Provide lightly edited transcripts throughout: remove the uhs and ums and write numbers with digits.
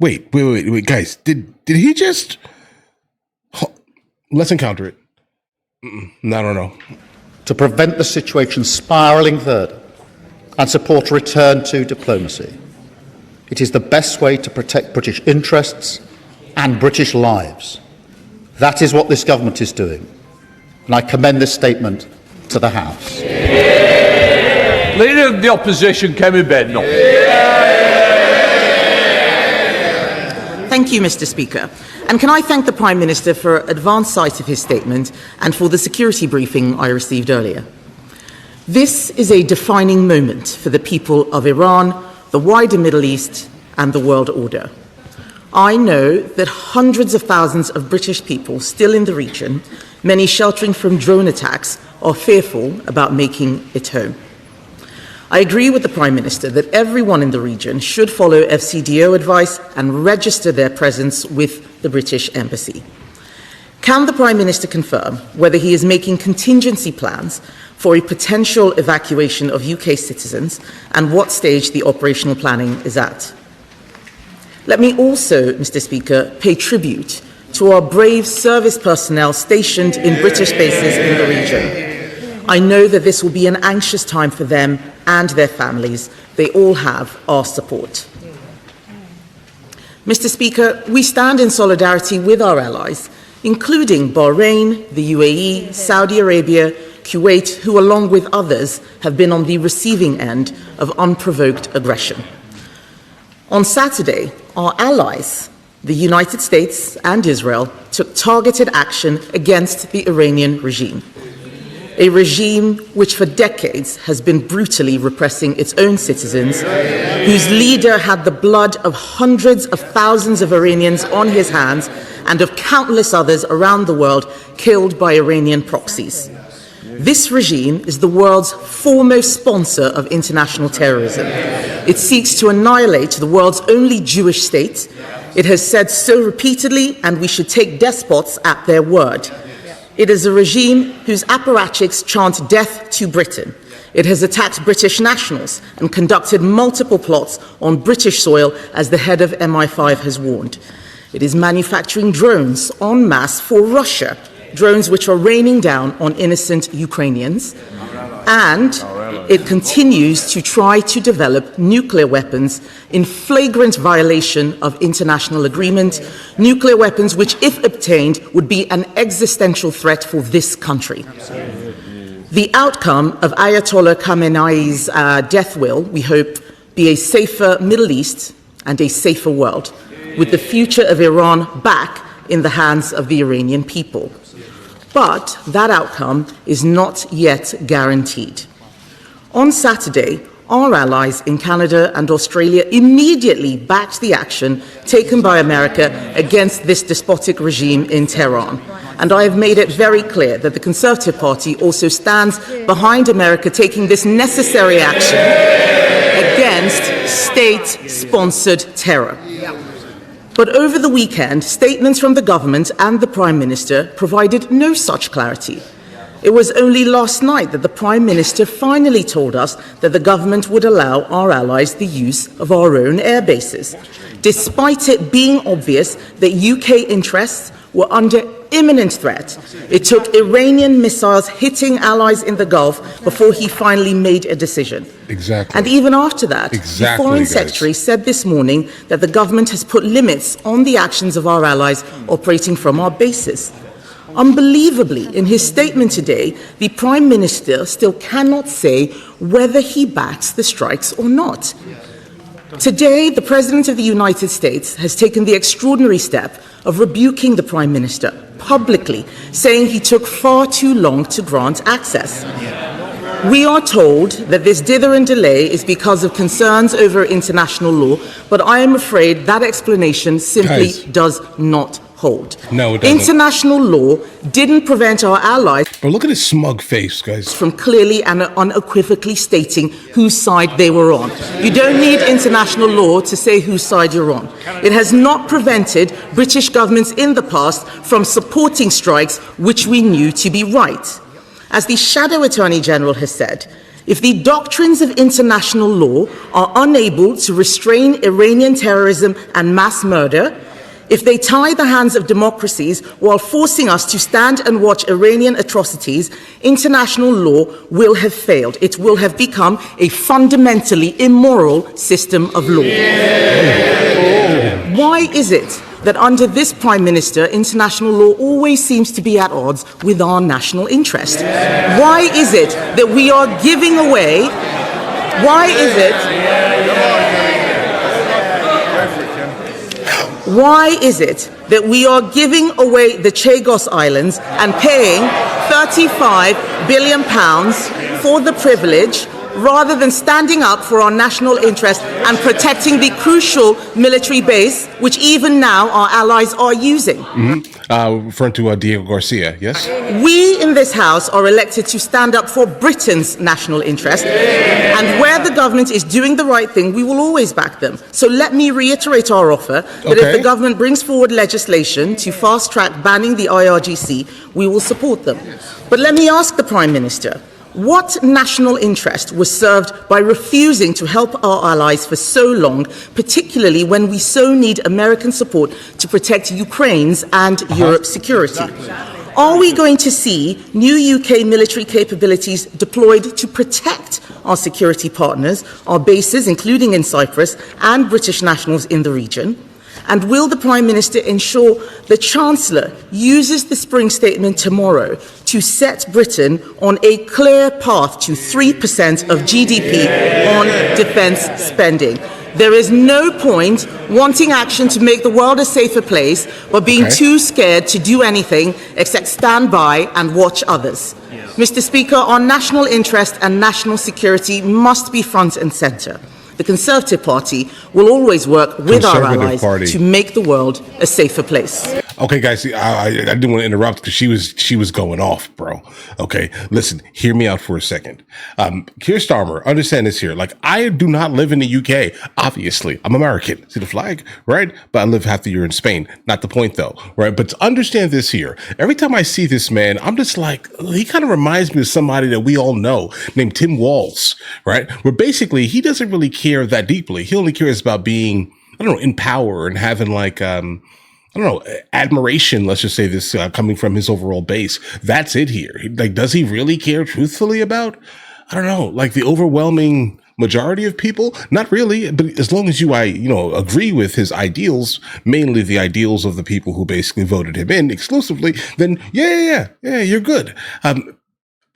Wait, guys. Did he just... Let's encounter it. No. To prevent the situation spiralling further and support a return to diplomacy. It is the best way to protect British interests and British lives. That is what this government is doing. And I commend this statement to the House. Leader of the Opposition, Kemi Bednall. Thank you, Mr. Speaker. And can I thank the Prime Minister for advance sight of his statement and for the security briefing I received earlier. This is a defining moment for the people of Iran, the wider Middle East and the world order. I know that hundreds of thousands of British people still in the region, many sheltering from drone attacks, are fearful about making it home. I agree with the Prime Minister that everyone in the region should follow FCDO advice and register their presence with the British Embassy. Can the Prime Minister confirm whether he is making contingency plans for a potential evacuation of UK citizens and what stage the operational planning is at? Let me also, Mr. Speaker, pay tribute to our brave service personnel stationed in British bases in the region. I know that this will be an anxious time for them and their families. They all have our support. Mr. Speaker, we stand in solidarity with our allies, including Bahrain, the UAE, Saudi Arabia, Kuwait, who, along with others, have been on the receiving end of unprovoked aggression. On Saturday, our allies, the United States and Israel, took targeted action against the Iranian regime. A regime which for decades has been brutally repressing its own citizens, whose leader had the blood of hundreds of thousands of Iranians on his hands and of countless others around the world killed by Iranian proxies. This regime is the world's foremost sponsor of international terrorism. It seeks to annihilate the world's only Jewish state. It has said so repeatedly, and we should take despots at their word. It is a regime whose apparatchiks chant death to Britain. It has attacked British nationals and conducted multiple plots on British soil, as the head of MI5 has warned. It is manufacturing drones en masse for Russia, drones which are raining down on innocent Ukrainians. And it continues to try to develop nuclear weapons in flagrant violation of international agreement, nuclear weapons which, if obtained, would be an existential threat for this country. The outcome of Ayatollah Khamenei's death will, we hope, be a safer Middle East and a safer world, with the future of Iran back in the hands of the Iranian people. But that outcome is not yet guaranteed. On Saturday, our allies in Canada and Australia immediately backed the action taken by America against this despotic regime in Tehran. And I have made it very clear that the Conservative Party also stands behind America taking this necessary action against state-sponsored terror. But over the weekend, statements from the government and the Prime Minister provided no such clarity. It was only last night that the Prime Minister finally told us that the government would allow our allies the use of our own air bases, despite it being obvious that UK interests were under imminent threat. It took Iranian missiles hitting allies in the Gulf before he finally made a decision. Exactly. And even after that, the Foreign Secretary said this morning that the government has put limits on the actions of our allies operating from our bases. Unbelievably, in his statement today, the Prime Minister still cannot say whether he backs the strikes or not. Today, the President of the United States has taken the extraordinary step of rebuking the Prime Minister publicly, saying he took far too long to grant access. We are told that this dither and delay is because of concerns over international law, but I am afraid that explanation simply does not hold. No, it doesn't. International law didn't prevent our allies But look at his smug face, guys. from clearly and unequivocally stating whose side they were on. You don't need international law to say whose side you're on. It has not prevented British governments in the past from supporting strikes which we knew to be right. As the Shadow Attorney General has said, If the doctrines of international law are unable to restrain Iranian terrorism and mass murder, if they tie the hands of democracies while forcing us to stand and watch Iranian atrocities, international law will have failed. It will have become a fundamentally immoral system of law. Why is it that under this Prime Minister, international law always seems to be at odds with our national interest? Why is it that we are giving away, why is it that we are giving away the Chagos Islands and paying £35 billion for the privilege rather than standing up for our national interest and protecting the crucial military base, which even now our allies are using? Referring to Diego Garcia, yes? We in this House are elected to stand up for Britain's national interest, and where the government is doing the right thing, we will always back them. So let me reiterate our offer that if the government brings forward legislation to fast-track banning the IRGC, we will support them. But let me ask the Prime Minister, what national interest was served by refusing to help our allies for so long, particularly when we so need American support to protect Ukraine's and Europe's security? Are we going to see new UK military capabilities deployed to protect our security partners, our bases, including in Cyprus, and British nationals in the region? And will the Prime Minister ensure the Chancellor uses the Spring Statement tomorrow to set Britain on a clear path to 3% of GDP on defence spending? There is no point wanting action to make the world a safer place, but being too scared to do anything except stand by and watch others. Mr. Speaker, our national interest and national security must be front and centre. The Conservative Party will always work with our allies to make the world a safer place. Okay, guys, I didn't want to interrupt because she was going off, bro. Okay, listen, hear me out for a second. Keir Starmer, understand this here. Like, I do not live in the UK. Obviously, I'm American. See the flag, right? But I live half the year in Spain. Not the point, though, right? But to understand this here, every time I see this man, I'm just like, he kind of reminds me of somebody that we all know named Tim Walz, right? Where basically he doesn't really care that deeply. He only cares about being, I don't know, in power and having like, I don't know, admiration, let's just say this, coming from his overall base. That's it here. Like, does he really care truthfully about, I don't know, like the overwhelming majority of people? Not really, but as long as you agree with his ideals, mainly the ideals of the people who basically voted him in exclusively, then yeah, you're good.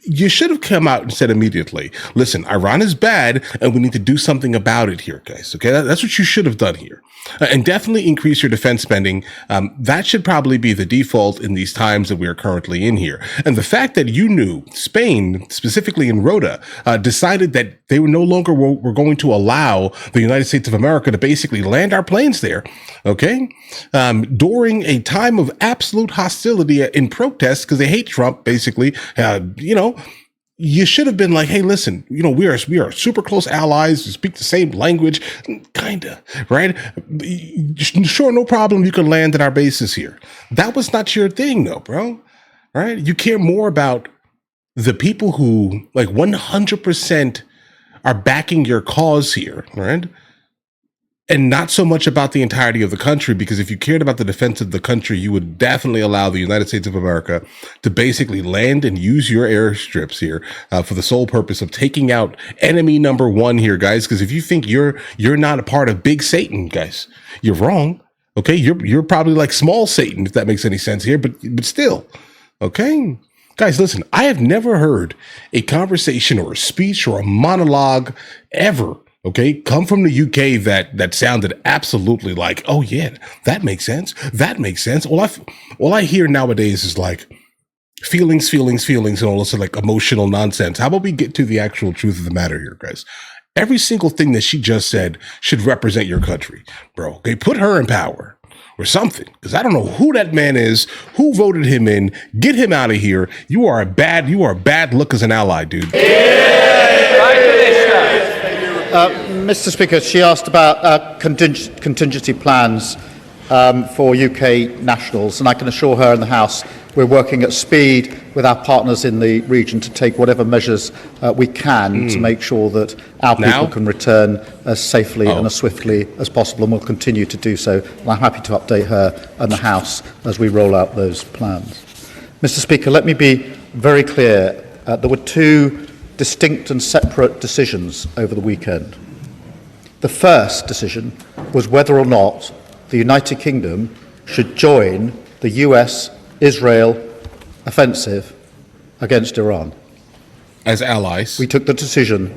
You should have come out and said immediately, listen, Iran is bad and we need to do something about it here, guys. Okay, that's what you should have done here. And definitely increase your defense spending. That should probably be the default in these times that we are currently in here. And the fact that you knew Spain, specifically in Rota, decided that they were no longer were going to allow the United States of America to basically land our planes there, okay, during a time of absolute hostility in protest because they hate Trump, basically, you should have been like, hey, listen, we are super close allies, we speak the same language, kinda, right? Sure, no problem, you can land at our bases here. That was not your thing, though, bro, right? You care more about the people who, like, 100% are backing your cause here, right? And not so much about the entirety of the country, because if you cared about the defense of the country, you would definitely allow the United States of America to basically land and use your airstrips here for the sole purpose of taking out enemy number one here, guys. Because if you think you're not a part of big Satan, guys, you're wrong. Okay, you're probably like small Satan, if that makes any sense here, but still, okay. Guys, listen, I have never heard a conversation or a speech or a monologue ever, okay, come from the UK that sounded absolutely like, oh yeah, that makes sense. That makes sense. All I hear nowadays is like feelings, and all this like emotional nonsense. How about we get to the actual truth of the matter here, guys? Every single thing that she just said should represent your country, bro. Okay, put her in power or something, because I don't know who that man is, who voted him in. Get him out of here. You are a bad look as an ally, dude. Mr. Speaker, she asked about contingency plans for UK nationals, and I can assure her and the House we're working at speed with our partners in the region to take whatever measures we can to make sure that our people can return as safely and as swiftly as possible, and we'll continue to do so. And I'm happy to update her and the House as we roll out those plans. Mr. Speaker, let me be very clear. There were two distinct and separate decisions over the weekend. The first decision was whether or not the United Kingdom should join the US-Israel offensive against Iran. As allies. We took the decision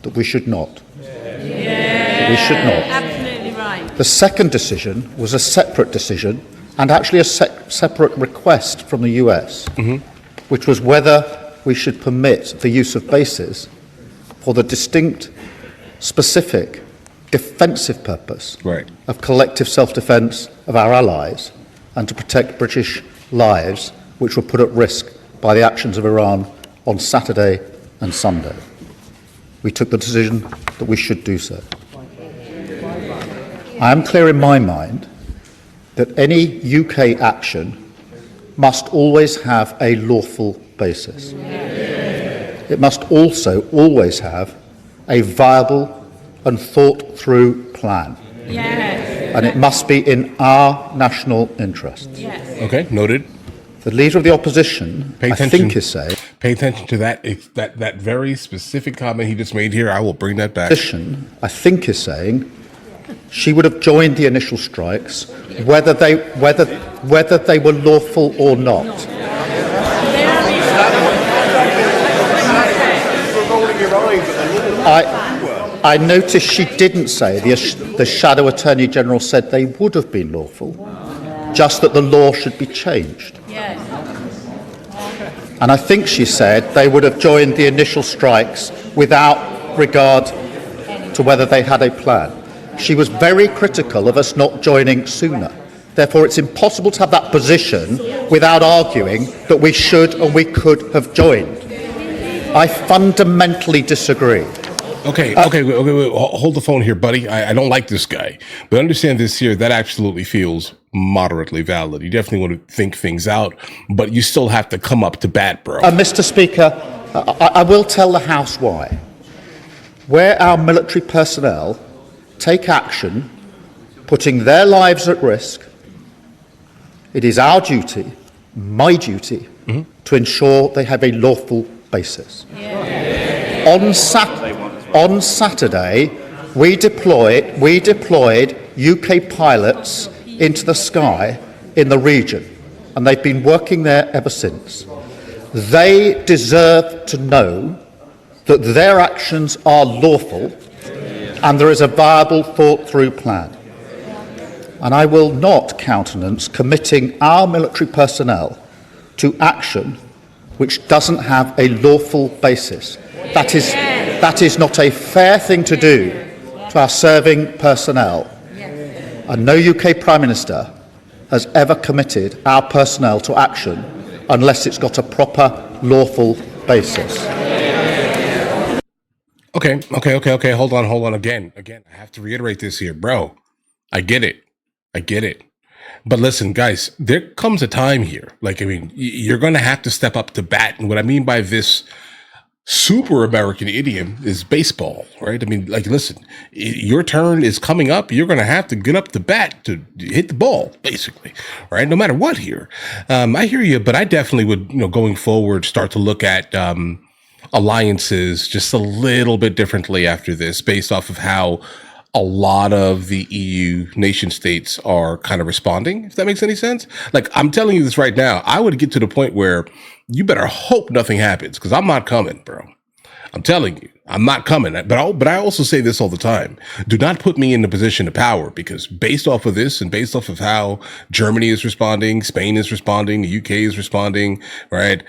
that we should not. We should not. Absolutely right. The second decision was a separate decision and actually a separate request from the US, which was whether we should permit the use of bases for the distinct, specific, defensive purpose of collective self-defence of our allies and to protect British lives, which were put at risk by the actions of Iran on Saturday and Sunday. We took the decision that we should do so. I am clear in my mind that any UK action must always have a lawful basis. It must also always have a viable and thought-through plan. Yes. And it must be in our national interest. Yes. Okay, noted. The Leader of the Opposition, I think, is saying... Pay attention to that very specific comment he just made here. I will bring that back. I think is saying she would have joined the initial strikes whether they were lawful or not. I noticed she didn't say, the Shadow Attorney General said they would have been lawful, just that the law should be changed. Yes. And I think she said they would have joined the initial strikes without regard to whether they had a plan. She was very critical of us not joining sooner. Therefore, it's impossible to have that position without arguing that we should and we could have joined. I fundamentally disagree. Okay, wait, hold the phone here, buddy. I don't like this guy. But understand this here, that absolutely feels moderately valid. You definitely want to think things out, but you still have to come up to bat, bro. Mr. Speaker, I will tell the House why. Where our military personnel take action, putting their lives at risk, it is our duty, my duty, to ensure they have a lawful basis. Yeah. On Saturday, we deployed UK pilots into the sky in the region, and they've been working there ever since. They deserve to know that their actions are lawful and there is a viable, thought-through plan. And I will not countenance committing our military personnel to action which doesn't have a lawful basis. That is not a fair thing to do to our serving personnel. And no UK Prime Minister has ever committed our personnel to action unless it's got a proper lawful basis. Okay. Hold on. Again, I have to reiterate this here, bro. I get it. But listen, guys, there comes a time here. You're going to have to step up to bat. And what I mean by this super American idiom is baseball, right? Listen, your turn is coming up. You're going to have to get up to bat to hit the ball, basically, right? No matter what here. I hear you, but I definitely would, going forward, start to look at alliances just a little bit differently after this, based off of how a lot of the EU nation states are kind of responding, if that makes any sense. I'm telling you this right now, I would get to the point where you better hope nothing happens, because I'm not coming, bro. I'm telling you, I'm not coming. But I also say this all the time. Do not put me in the position of power, because based off of this and based off of how Germany is responding, Spain is responding, the UK is responding, right?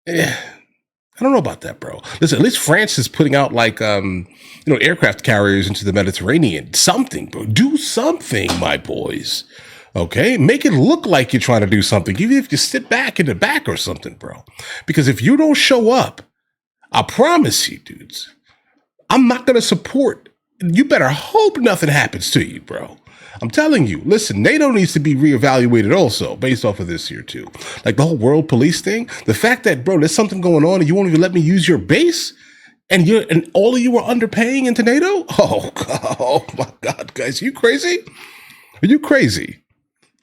I don't know about that, bro. Listen, at least France is putting out aircraft carriers into the Mediterranean. Something, bro. Do something, my boys. Okay? Make it look like you're trying to do something, even if you sit back in the back or something, bro. Because if you don't show up, I promise you, dudes, I'm not going to support. You better hope nothing happens to you, bro. I'm telling you, listen, NATO needs to be reevaluated also based off of this here too. Like the whole world police thing, the fact that, bro, there's something going on and you won't even let me use your base and all of you are underpaying into NATO? Oh my God, guys, you crazy? Are you crazy?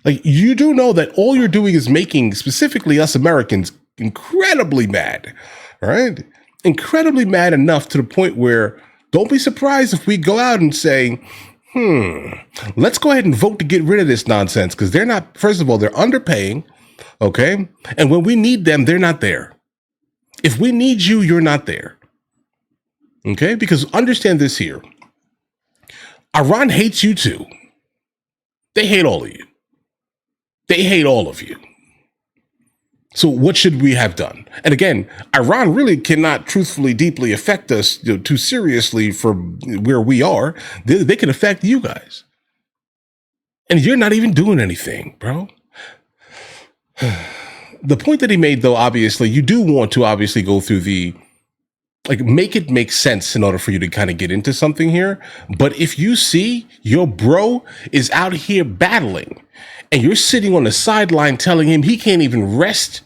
Like, you do know that all you're doing is making specifically us Americans incredibly mad, right? Incredibly mad enough to the point where don't be surprised if we go out and say, let's go ahead and vote to get rid of this nonsense because they're not, first of all, they're underpaying, okay? And when we need them, they're not there. If we need you, you're not there, okay? Because understand this here. Iran hates you too. They hate all of you. They hate all of you. So what should we have done? And again, Iran really cannot truthfully, deeply affect us too seriously from where we are. They can affect you guys. And you're not even doing anything, bro. The point that he made, though, obviously, you do want to obviously go through the, like, make it make sense in order for you to kind of get into something here. But if you see your bro is out here battling and you're sitting on the sideline telling him he can't even rest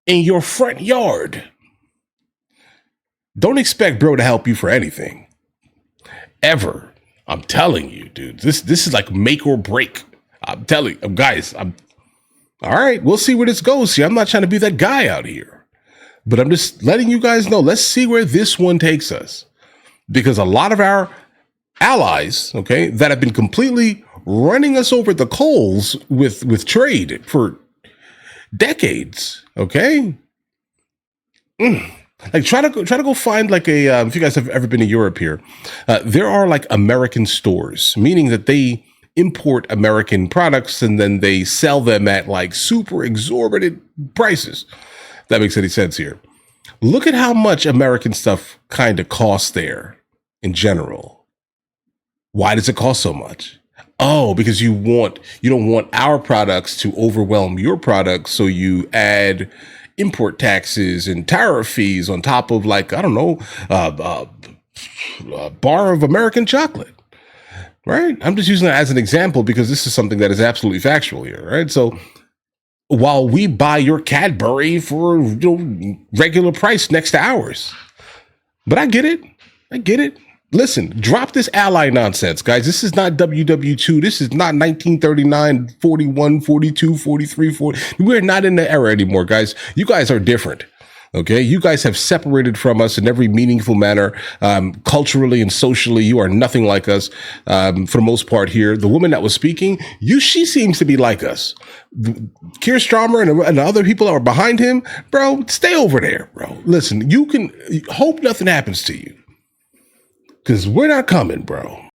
in your front yard, don't expect bro to help you for anything. Ever. I'm telling you, dude, this is like make or break. I'm telling you, guys, all right, we'll see where this goes. See, I'm not trying to be that guy out here, but I'm just letting you guys know, let's see where this one takes us. Because a lot of our allies, okay, that have been completely running us over the coals with trade for decades, okay? Like try to go find like a if you guys have ever been to Europe here, there are like American stores, meaning that they import American products and then they sell them at like super exorbitant prices. If that makes any sense here. Look at how much American stuff kind of costs there in general. Why does it cost so much? Oh, because you don't want our products to overwhelm your products, so you add import taxes and tariff fees on top of, like, I don't know, a bar of American chocolate, right? I'm just using that as an example because this is something that is absolutely factual here, right? So while we buy your Cadbury for regular price next to ours, but I get it. Listen, drop this ally nonsense, guys. This is not WW2. This is not 1939, 41, 42, 43, 40. We're not in the era anymore, guys. You guys are different, okay? You guys have separated from us in every meaningful manner, culturally and socially. You are nothing like us for the most part here. The woman that was speaking, she seems to be like us. Keir Starmer and the other people that are behind him, bro, stay over there, bro. Listen, you can hope nothing happens to you. Because we're not coming, bro.